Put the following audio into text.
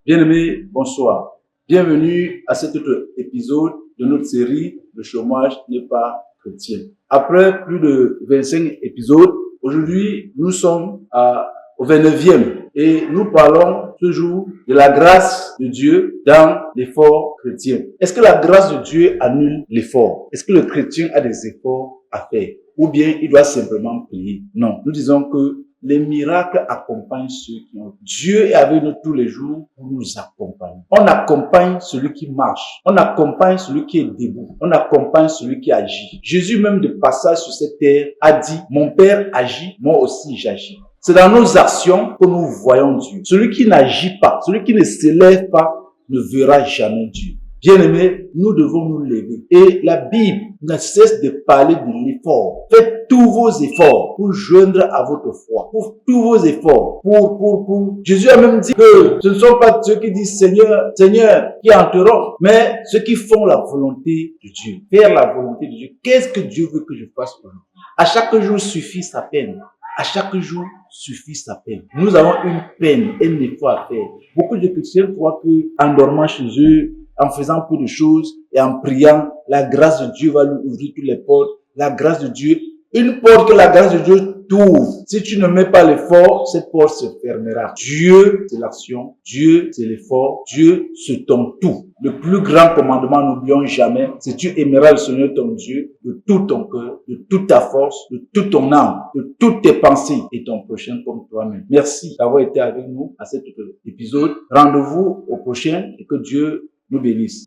Bien-aimés, bonsoir. Bienvenue à cet autre épisode de notre série « Le chômage n'est pas chrétien ». Après plus de 25 épisodes, aujourd'hui, nous sommes au 29e et nous parlons toujours de la grâce de Dieu dans l'effort chrétien. Est-ce que la grâce de Dieu annule l'effort? Est-ce que le chrétien a des efforts à faire? Ou bien il doit simplement prier? Non, nous disons que les miracles accompagnent ceux qui ont. Dieu est avec nous tous les jours pour nous accompagner. On accompagne celui qui marche. On accompagne celui qui est debout. On accompagne celui qui agit. Jésus même de passage sur cette terre a dit, mon Père agit, moi aussi j'agis. C'est dans nos actions que nous voyons Dieu. Celui qui n'agit pas, celui qui ne s'élève pas, ne verra jamais Dieu. Bien-aimés, nous devons nous lever. Et la Bible ne cesse de parler de l'effort. Faites tous vos efforts pour joindre à votre foi. Pour tous vos efforts. Jésus a même dit que ce ne sont pas ceux qui disent Seigneur, Seigneur, qui entreront, mais ceux qui font la volonté de Dieu. Faire la volonté de Dieu. Qu'est-ce que Dieu veut que je fasse aujourd'hui? À chaque jour suffit sa peine. À chaque jour suffit sa peine. Nous avons une peine, un effort à faire. Beaucoup de chrétiens croient qu'en dormant chez eux, en faisant peu de choses et en priant, la grâce de Dieu va lui ouvrir toutes les portes. La grâce de Dieu, une porte que la grâce de Dieu t'ouvre. Si tu ne mets pas l'effort, cette porte se fermera. Dieu, c'est l'action. Dieu, c'est l'effort. Dieu, c'est ton tout. Le plus grand commandement, n'oublions jamais, c'est tu aimeras le Seigneur ton Dieu de tout ton cœur, de toute ta force, de toute ton âme, de toutes tes pensées et ton prochain comme toi-même. Merci d'avoir été avec nous à cet épisode. Rendez-vous au prochain et que Dieu nous bénisse.